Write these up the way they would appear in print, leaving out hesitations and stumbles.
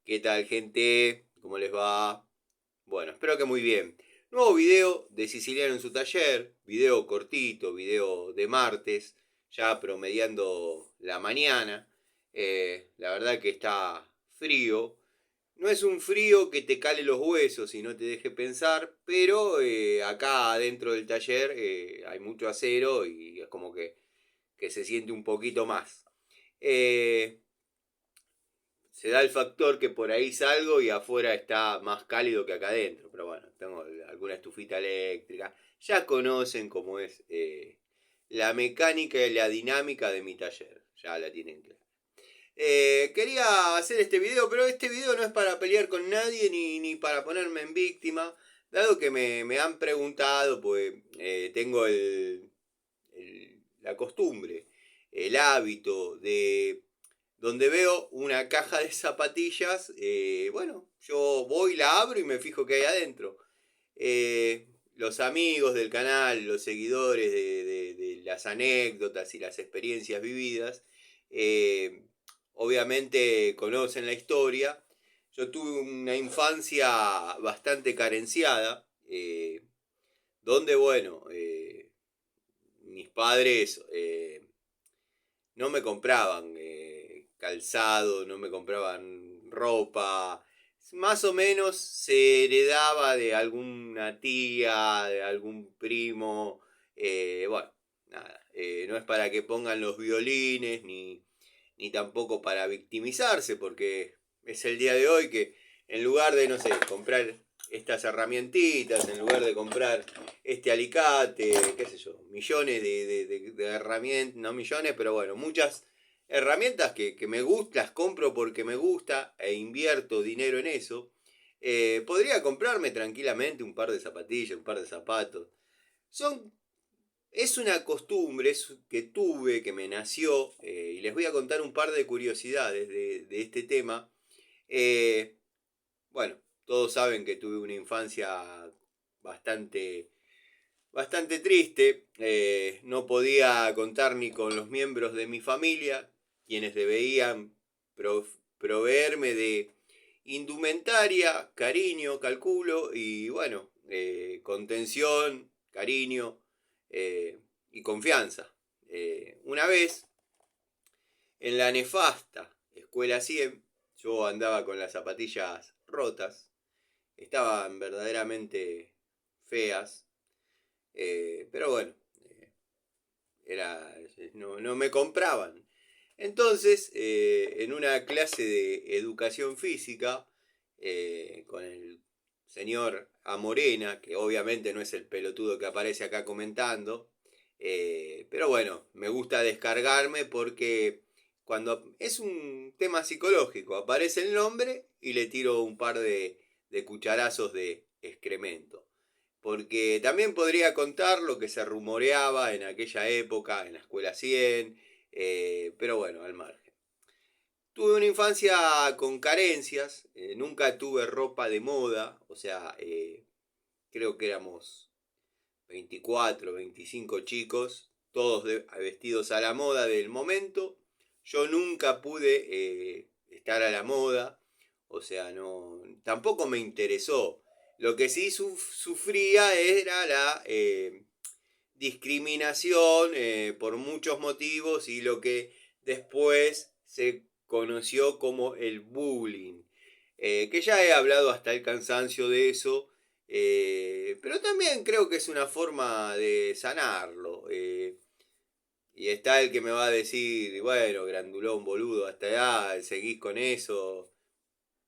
¿Qué tal, gente? ¿Cómo les va? Bueno, espero que muy bien. Nuevo video de Siciliano en su taller, video cortito, video de martes, ya promediando la mañana. La verdad que está frío. No es un frío que te cale los huesos y no te deje pensar, pero acá dentro del taller hay mucho acero y es como que se siente un poquito más. Eh, Se da el factor que por ahí salgo y afuera está más cálido que acá adentro. Pero bueno, tengo alguna estufita eléctrica. Ya conocen cómo es la mecánica y la dinámica de mi taller. Ya la tienen clara. Quería hacer este video, pero este video no es para pelear con nadie ni para ponerme en víctima. Dado que me han preguntado, pues tengo la costumbre, el hábito de donde veo una caja de zapatillas, bueno, yo voy, la abro y me fijo qué hay adentro. Los amigos del canal, los seguidores de las anécdotas y las experiencias vividas, eh, obviamente conocen la historia. Yo tuve una infancia bastante carenciada, donde, bueno, mis padres no me compraban calzado, no me compraban ropa. Más o menos se heredaba de alguna tía, de algún primo. Bueno, nada, no es para que pongan los violines, ni tampoco para victimizarse, porque es el día de hoy que en lugar de, no sé, comprar estas herramientitas, en lugar de comprar este alicate, qué sé yo, millones de herramientas, no millones, pero bueno, muchas herramientas que me gustan, las compro porque me gusta e invierto dinero en eso. Podría comprarme tranquilamente un par de zapatillas, un par de zapatos. Son, es una costumbre que tuve, que me nació, y les voy a contar un par de curiosidades de este tema. Eh, bueno, todos saben que tuve una infancia bastante bastante triste. No podía contar ni con los miembros de mi familia, quienes deberían proveerme de indumentaria, cariño, calculo, y bueno, contención, cariño y confianza. Una vez, en la nefasta Escuela 100, yo andaba con las zapatillas rotas, estaban verdaderamente feas, pero bueno, era, no me compraban. Entonces, en una clase de educación física, con el señor Amorena, que obviamente no es el pelotudo que aparece acá comentando, pero bueno, me gusta descargarme porque cuando es un tema psicológico, aparece el nombre y le tiro un par de cucharazos de excremento. Porque también podría contar lo que se rumoreaba en aquella época, en la Escuela 100, pero bueno, al margen. Tuve una infancia con carencias, nunca tuve ropa de moda, o sea, creo que éramos 24, 25 chicos, todos vestidos a la moda del momento. Yo nunca pude estar a la moda, o sea, no, tampoco me interesó. Lo que sí sufría era la discriminación por muchos motivos y lo que después se conoció como el bullying. Que ya he hablado hasta el cansancio de eso, pero también creo que es una forma de sanarlo. Y está el que me va a decir, bueno, grandulón, boludo, hasta allá, seguís con eso.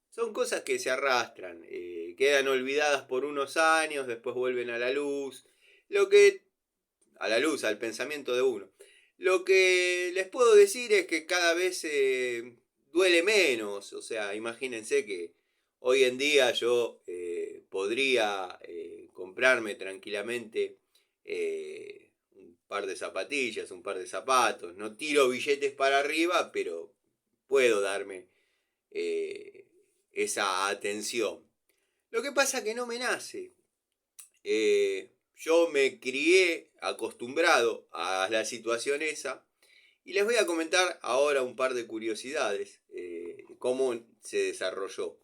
Son cosas que se arrastran, quedan olvidadas por unos años, después vuelven a la luz. Lo que a la luz, al pensamiento de uno. Lo que les puedo decir es que cada vez duele menos, o sea, imagínense que hoy en día yo podría comprarme tranquilamente un par de zapatillas, un par de zapatos, no tiro billetes para arriba, pero puedo darme eh, esa atención. Lo que pasa que no me nace. Yo me crié acostumbrado a la situación esa y les voy a comentar ahora un par de curiosidades, cómo se desarrolló.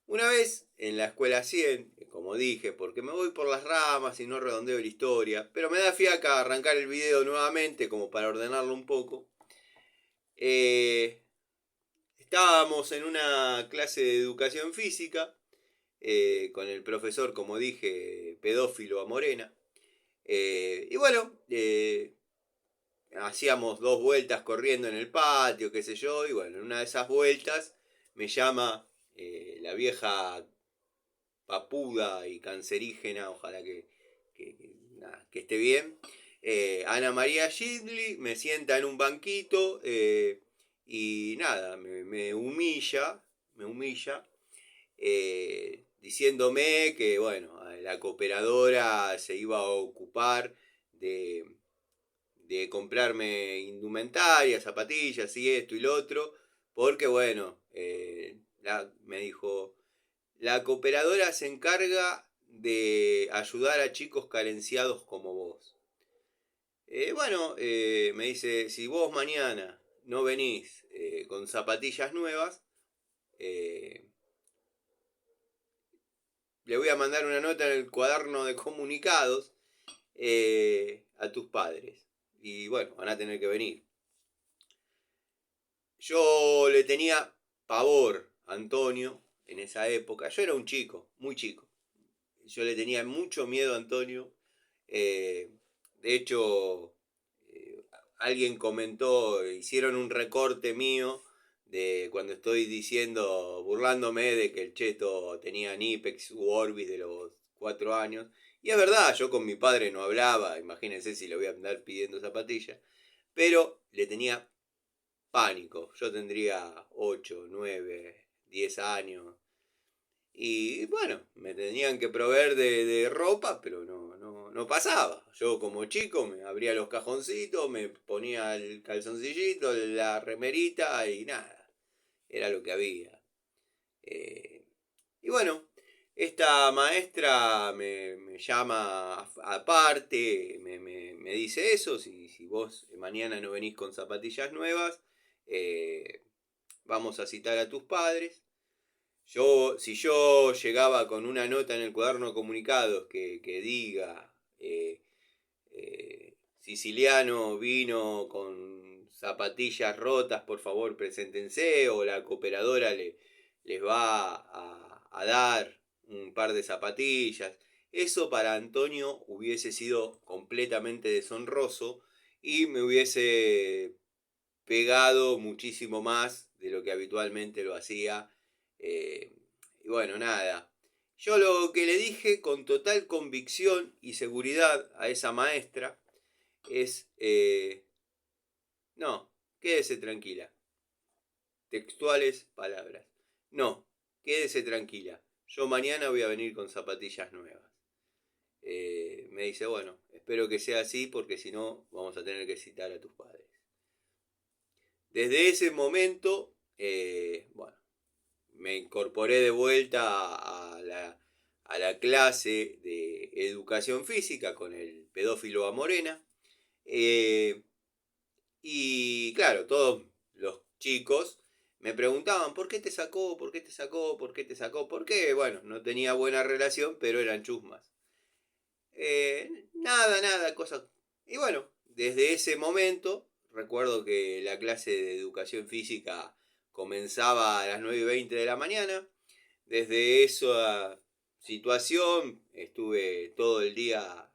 Una vez en la escuela 100, como dije, porque me voy por las ramas y no redondeo la historia, pero me da fiaca arrancar el video nuevamente como para ordenarlo un poco. Estábamos en una clase de educación física con el profesor, como dije, pedófilo a Morena. Y bueno, hacíamos 2 vueltas corriendo en el patio, qué sé yo, y bueno, en una de esas vueltas me llama la vieja papuda y cancerígena, ojalá que esté bien, Ana María Gidley, me sienta en un banquito y nada, me humilla, diciéndome que, bueno, la cooperadora se iba a ocupar de comprarme indumentaria, zapatillas y esto y lo otro, porque, bueno, me dijo, la cooperadora se encarga de ayudar a chicos carenciados como vos. Me dice, si vos mañana no venís con zapatillas nuevas, le voy a mandar una nota en el cuaderno de comunicados a tus padres. Y bueno, van a tener que venir. Yo le tenía pavor a Antonio en esa época. Yo era un chico, muy chico. Yo le tenía mucho miedo a Antonio. De hecho, alguien comentó, hicieron un recorte mío de cuando estoy diciendo, burlándome de que el cheto tenía Nipex u Orbis de los 4 años. Y es verdad, yo con mi padre no hablaba, imagínense si le voy a andar pidiendo zapatillas. Pero le tenía pánico. Yo tendría 8, 9, 10 años. Y bueno, me tenían que proveer de ropa, pero no pasaba. Yo como chico me abría los cajoncitos, me ponía el calzoncillito, la remerita y nada. Era lo que había. Y bueno, esta maestra me llama aparte, me dice eso, si vos mañana no venís con zapatillas nuevas, vamos a citar a tus padres. Si yo llegaba con una nota en el cuaderno de comunicados que diga Siciliano vino con zapatillas rotas, por favor preséntense, o la cooperadora les va a dar un par de zapatillas, eso para Antonio hubiese sido completamente deshonroso y me hubiese pegado muchísimo más de lo que habitualmente lo hacía. Y bueno, nada. Yo lo que le dije con total convicción y seguridad a esa maestra es, no, quédese tranquila. Textuales palabras. No, quédese tranquila. Yo mañana voy a venir con zapatillas nuevas. Me dice, bueno, espero que sea así porque si no vamos a tener que citar a tus padres. Desde ese momento, me incorporé de vuelta a la clase de educación física con el pedófilo a Morena. Y claro, todos los chicos me preguntaban, ¿por qué te sacó? ¿Por qué te sacó? ¿Por qué te sacó? Porque, bueno, no tenía buena relación, pero eran chusmas. Nada, cosas. Y bueno, desde ese momento, recuerdo que la clase de educación física comenzaba a las 9:20 de la mañana. Desde esa situación estuve todo el día,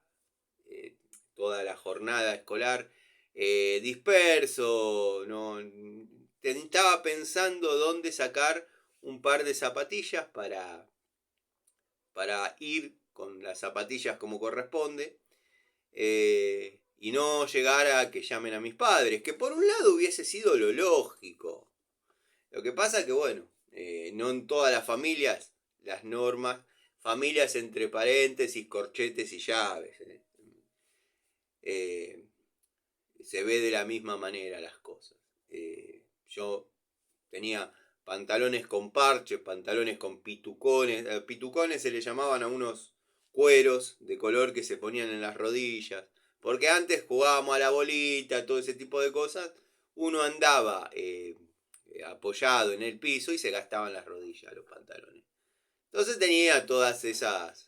toda la jornada escolar disperso. No, estaba pensando dónde sacar un par de zapatillas para ir con las zapatillas como corresponde y no llegar a que llamen a mis padres, que por un lado hubiese sido lo lógico. Lo que pasa que, bueno, no en todas las familias, las normas, familias entre paréntesis, corchetes y llaves. Se ve de la misma manera las cosas. Yo tenía pantalones con parches, pantalones con pitucones. Pitucones se le llamaban a unos cueros de color que se ponían en las rodillas. Porque antes jugábamos a la bolita, todo ese tipo de cosas. Uno andaba apoyado en el piso y se gastaban las rodillas los pantalones. Entonces tenía todas esas,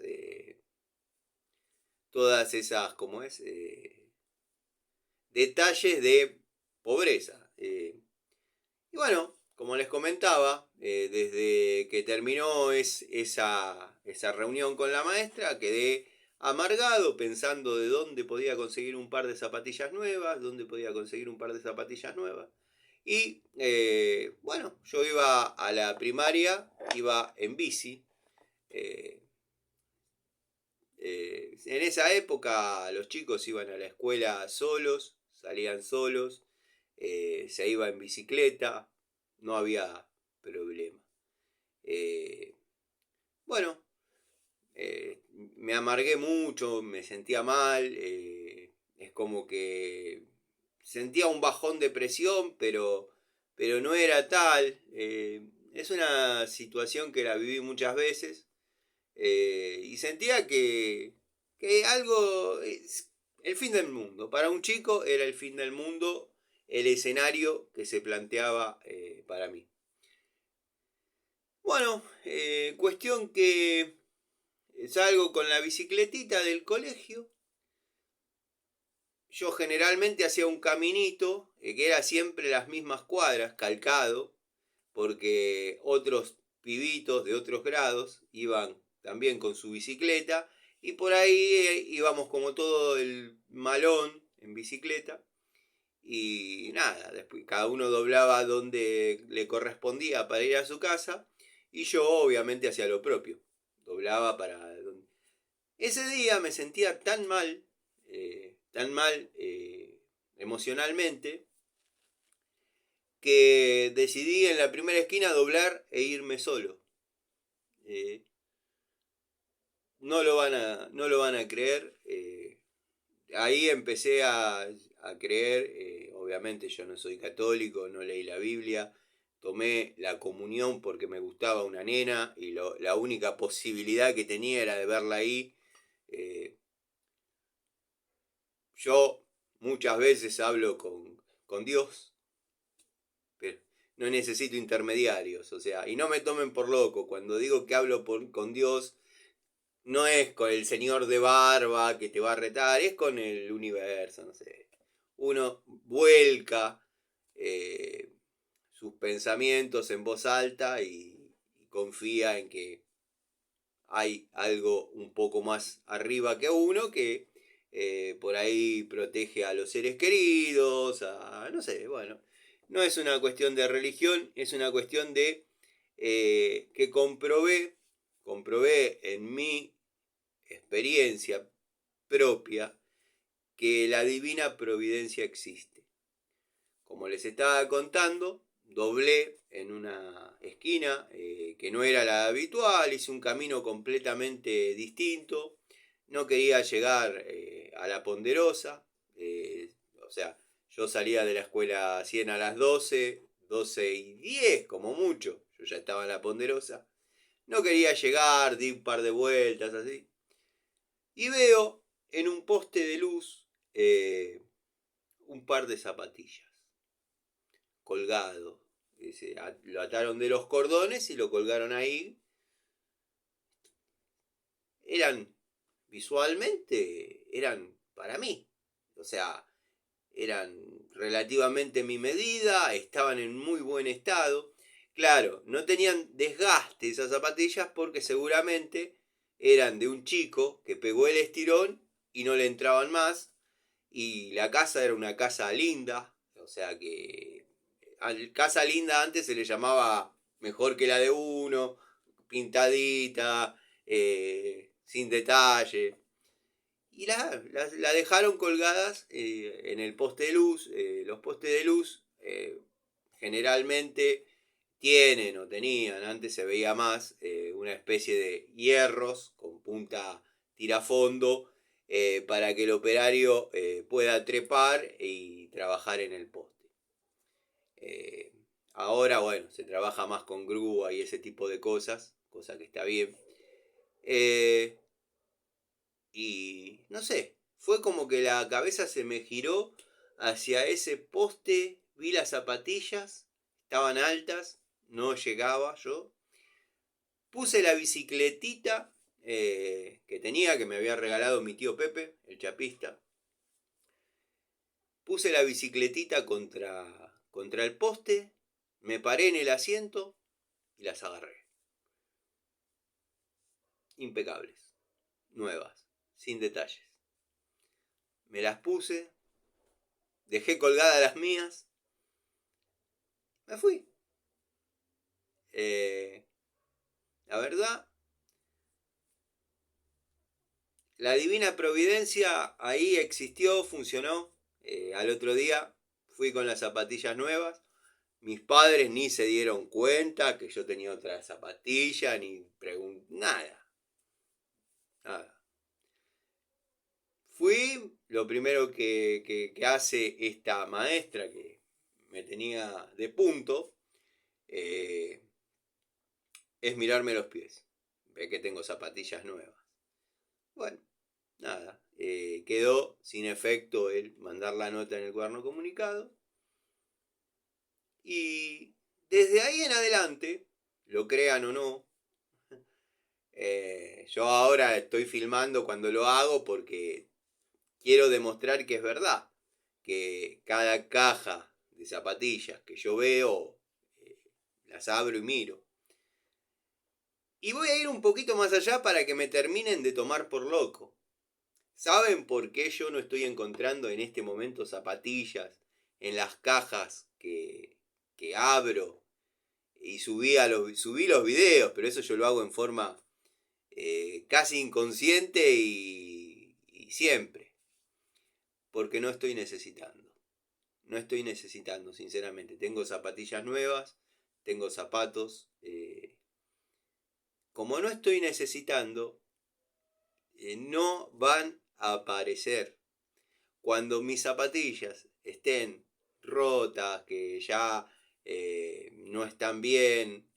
¿cómo es? Detalles de pobreza. Y bueno, como les comentaba, desde que terminó esa reunión con la maestra, quedé amargado pensando de dónde podía conseguir un par de zapatillas nuevas, Y bueno, yo iba a la primaria, iba en bici. Eh, en esa época los chicos iban a la escuela solos, salían solos, se iba en bicicleta, no había problema. Bueno, me amargué mucho, me sentía mal, es como que sentía un bajón de presión, pero no era tal. Es una situación que la viví muchas veces y sentía que algo es el fin del mundo. Para un chico era el fin del mundo el escenario que se planteaba para mí. Bueno, cuestión que salgo con la bicicletita del colegio. Yo generalmente hacía un caminito que era siempre las mismas cuadras, calcado, porque otros pibitos de otros grados iban también con su bicicleta y por ahí íbamos como todo el malón en bicicleta y nada, después cada uno doblaba donde le correspondía para ir a su casa y yo obviamente hacía lo propio, doblaba para donde... Ese día me sentía tan mal emocionalmente, que decidí en la primera esquina doblar e irme solo. Eh, no lo van a creer. Ahí empecé a creer, obviamente yo no soy católico, no leí la Biblia, tomé la comunión porque me gustaba una nena y la única posibilidad que tenía era de verla ahí. Eh, yo muchas veces hablo con Dios, pero no necesito intermediarios, o sea, y no me tomen por loco, cuando digo que hablo con Dios, no es con el señor de barba que te va a retar, es con el universo, no sé. Uno vuelca eh, sus pensamientos en voz alta y confía en que hay algo un poco más arriba que uno que por ahí protege a los seres queridos, no sé, bueno. No es una cuestión de religión, es una cuestión de que comprobé en mi experiencia propia que la divina providencia existe. Como les estaba contando, doblé en una esquina que no era la habitual, hice un camino completamente distinto, no quería llegar a la Ponderosa, o sea, yo salía de la escuela 100 a las 12 y 10 como mucho, yo ya estaba en la Ponderosa, no quería llegar, di un par de vueltas así, y veo en un poste de luz un par de zapatillas colgado. Lo ataron de los cordones y lo colgaron ahí. Eran, visualmente, eran para mí. O sea, eran relativamente mi medida, estaban en muy buen estado. Claro, no tenían desgaste esas zapatillas porque seguramente eran de un chico que pegó el estirón y no le entraban más. Y la casa era una casa linda, o sea que a casa linda antes se le llamaba mejor que la de uno, pintadita, sin detalle. Y la dejaron colgadas en el poste de luz. Los postes de luz generalmente tienen o tenían, antes se veía más, una especie de hierros con punta tirafondo para que el operario pueda trepar y trabajar en el poste. Eh, Ahora, bueno, se trabaja más con grúa y ese tipo de cosas, cosa que está bien. Eh, y no sé, fue como que la cabeza se me giró hacia ese poste, vi las zapatillas, estaban altas, no llegaba yo. Puse la bicicletita que tenía, que me había regalado mi tío Pepe, el chapista. Puse la bicicletita contra el poste, me paré en el asiento y las agarré. Impecables, nuevas, sin detalles. Me las puse, dejé colgadas las mías, me fui. La verdad, la divina providencia ahí existió, funcionó. Al otro día fui con las zapatillas nuevas. Mis padres ni se dieron cuenta que yo tenía otra zapatilla, ni nada. Nada. Fui, lo primero que hace esta maestra que me tenía de punto, es mirarme los pies. Ve que tengo zapatillas nuevas. Bueno, nada. Quedó sin efecto el mandar la nota en el cuaderno comunicado. Y desde ahí en adelante, lo crean o no, yo ahora estoy filmando cuando lo hago porque quiero demostrar que es verdad. Que cada caja de zapatillas que yo veo, las abro y miro. Y voy a ir un poquito más allá para que me terminen de tomar por loco. ¿Saben por qué yo no estoy encontrando en este momento zapatillas en las cajas que abro? Y subí los videos, pero eso yo lo hago en forma casi inconsciente y siempre. Porque no estoy necesitando. No estoy necesitando, sinceramente. Tengo zapatillas nuevas, tengo zapatos. Como no estoy necesitando, no van a aparecer. Cuando mis zapatillas estén rotas, que ya no están bien,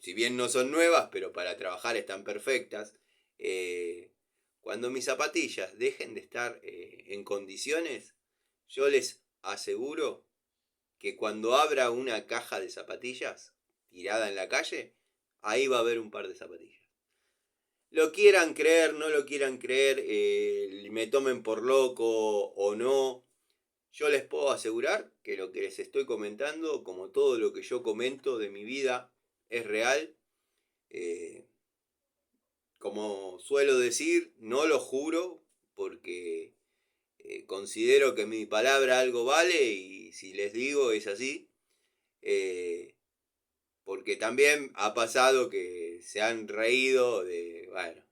si bien no son nuevas, pero para trabajar están perfectas, cuando mis zapatillas dejen de estar en condiciones, yo les aseguro que cuando abra una caja de zapatillas tirada en la calle, ahí va a haber un par de zapatillas. Lo quieran creer, no lo quieran creer, me tomen por loco o no, yo les puedo asegurar que lo que les estoy comentando, como todo lo que yo comento de mi vida, es real. Como suelo decir, no lo juro porque considero que mi palabra algo vale y si les digo es así. Porque también ha pasado que se han reído de, bueno,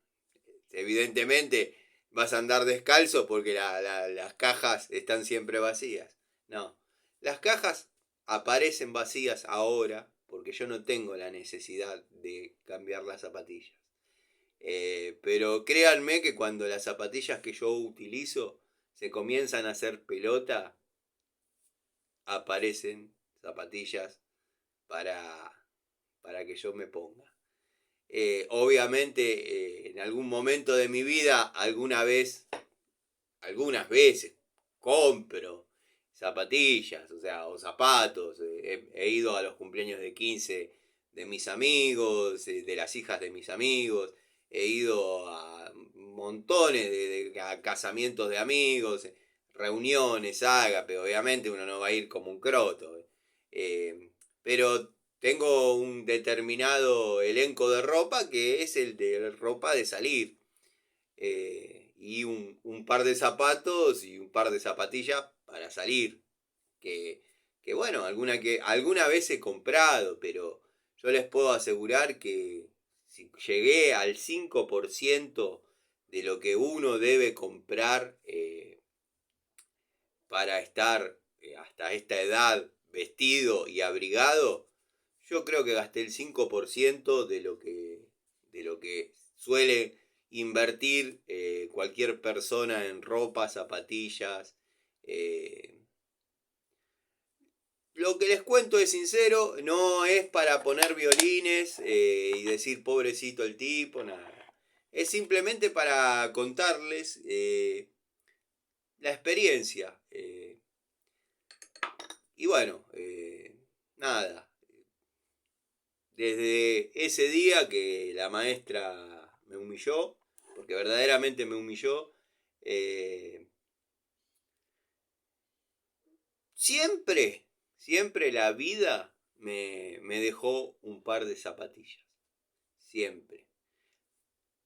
evidentemente vas a andar descalzo porque las cajas están siempre vacías. No, las cajas aparecen vacías ahora porque yo no tengo la necesidad de cambiar las zapatillas. Pero créanme que cuando las zapatillas que yo utilizo se comienzan a hacer pelota, aparecen zapatillas para, para que yo me ponga. Obviamente en algún momento de mi vida, algunas veces compro zapatillas, o sea, o zapatos. He ido a los cumpleaños de 15 de mis amigos, de las hijas de mis amigos. He ido a montones a casamientos de amigos, reuniones, ágape. Obviamente uno no va a ir como un croto. Pero tengo un determinado elenco de ropa que es el de ropa de salir. Y un par de zapatos y un par de zapatillas para salir. Que, que bueno, alguna vez he comprado, pero yo les puedo asegurar que si llegué al 5% de lo que uno debe comprar para estar hasta esta edad vestido y abrigado, yo creo que gasté el 5% de lo que suele invertir cualquier persona en ropa, zapatillas. Lo que les cuento es sincero, no es para poner violines y decir pobrecito el tipo, nada. Es simplemente para contarles la experiencia. Y bueno, nada. desde ese día que la maestra me humilló, porque verdaderamente me humilló, siempre, siempre la vida me dejó un par de zapatillas. Siempre.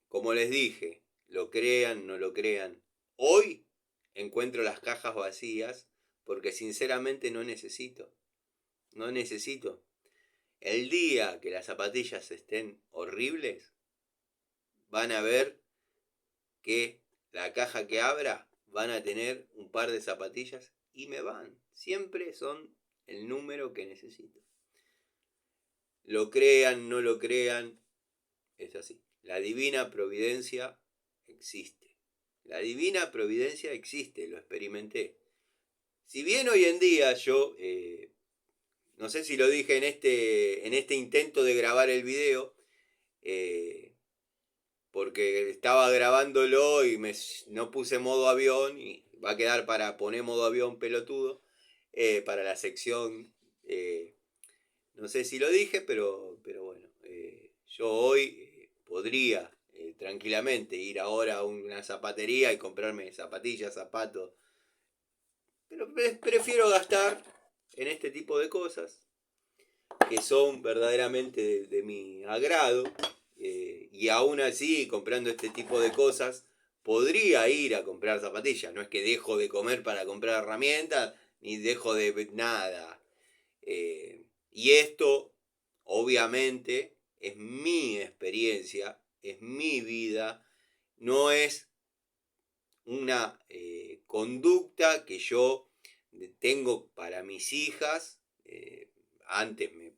Como les dije, lo crean, no lo crean. Hoy encuentro las cajas vacías porque sinceramente no necesito. No necesito. El día que las zapatillas estén horribles, van a ver que la caja que abra van a tener un par de zapatillas y me van. Siempre son el número que necesito. Lo crean, no lo crean, es así. La divina providencia existe. La divina providencia existe, lo experimenté. Si bien hoy en día yo, no sé si lo dije en este intento de grabar el video, porque estaba grabándolo y no puse modo avión y va a quedar para poner modo avión pelotudo, para la sección, no sé si lo dije, pero bueno, yo hoy podría tranquilamente ir ahora a una zapatería y comprarme zapatillas, zapatos, pero prefiero gastar en este tipo de cosas que son verdaderamente de mi agrado, y aún así comprando este tipo de cosas podría ir a comprar zapatillas. No es que dejo de comer para comprar herramientas ni dejo de nada. Y esto obviamente es mi experiencia, es mi vida, no es una conducta que yo tengo para mis hijas. Antes me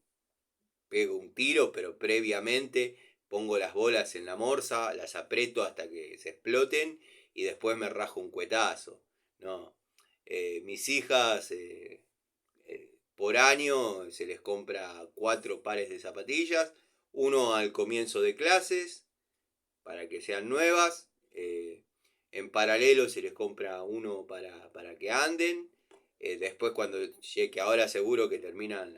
pego un tiro, pero previamente pongo las bolas en la morsa, las aprieto hasta que se exploten y después me rajo un cuetazo. No, mis hijas por año se les compra 4 pares de zapatillas, uno al comienzo de clases para que sean nuevas, en paralelo se les compra uno para que anden, después cuando llegue, ahora seguro que terminan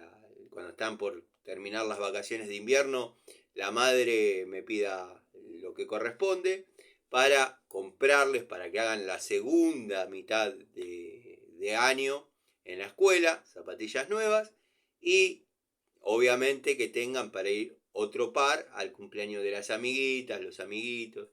cuando están por terminar las vacaciones de invierno, la madre me pida lo que corresponde para comprarles, para que hagan la segunda mitad de año en la escuela, zapatillas nuevas, y obviamente que tengan para ir otro par al cumpleaños de las amiguitas, los amiguitos.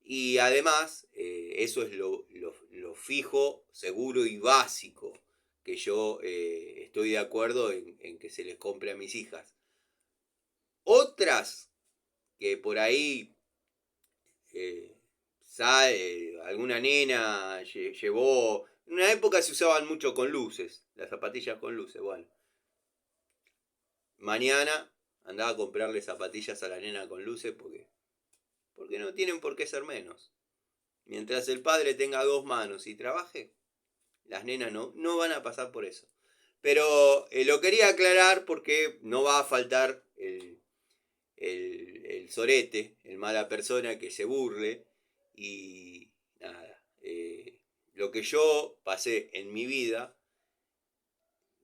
Y además, eso es lo fijo, seguro y básico que yo estoy de acuerdo en que se les compre a mis hijas. Otras que por ahí alguna nena llevó. En una época se usaban mucho con luces, las zapatillas con luces. Bueno, mañana andaba a comprarle zapatillas a la nena con luces porque no tienen por qué ser menos. Mientras el padre tenga 2 manos y trabaje, las nenas no van a pasar por eso. Pero lo quería aclarar porque no va a faltar el sorete, el mala persona que se burle. Y nada, lo que yo pasé en mi vida,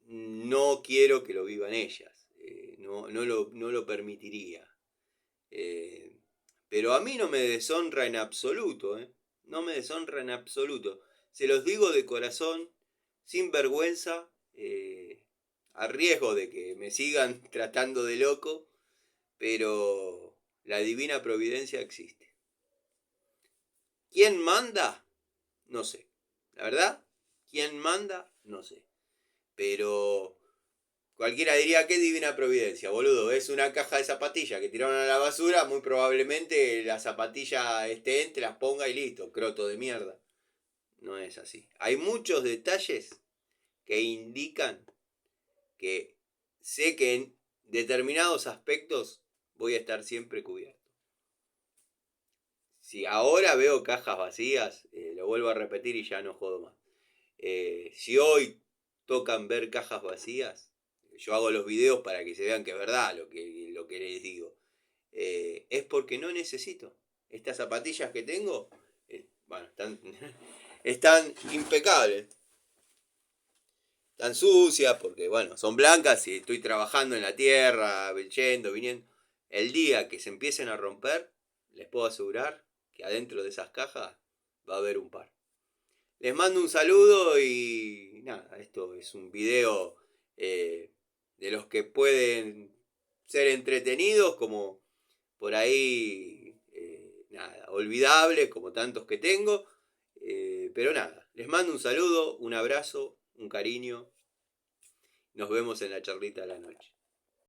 no quiero que lo vivan ellas. No lo permitiría. Eh, pero a mí no me deshonra en absoluto, ¿eh? No me deshonra en absoluto. Se los digo de corazón, sin vergüenza, a riesgo de que me sigan tratando de loco, pero la divina providencia existe. ¿Quién manda? No sé. La verdad, ¿quién manda? No sé. Pero cualquiera diría, qué divina providencia, boludo. Es una caja de zapatillas que tiraron a la basura. Muy probablemente la zapatilla esté, te las ponga y listo. Croto de mierda. No es así. Hay muchos detalles que indican que sé que en determinados aspectos voy a estar siempre cubierto. Si ahora veo cajas vacías, lo vuelvo a repetir y ya no jodo más. Si hoy tocan ver cajas vacías, yo hago los videos para que se vean que es verdad lo que les digo. Es porque no necesito. Estas zapatillas que tengo, bueno, están impecables. Están sucias porque, bueno, son blancas y estoy trabajando en la tierra, yendo, viniendo. El día que se empiecen a romper, les puedo asegurar que adentro de esas cajas va a haber un par. Les mando un saludo y nada, esto es un video de los que pueden ser entretenidos, como por ahí, nada, olvidable, como tantos que tengo. Pero nada, les mando un saludo, un abrazo, un cariño. Nos vemos en la charlita de la noche.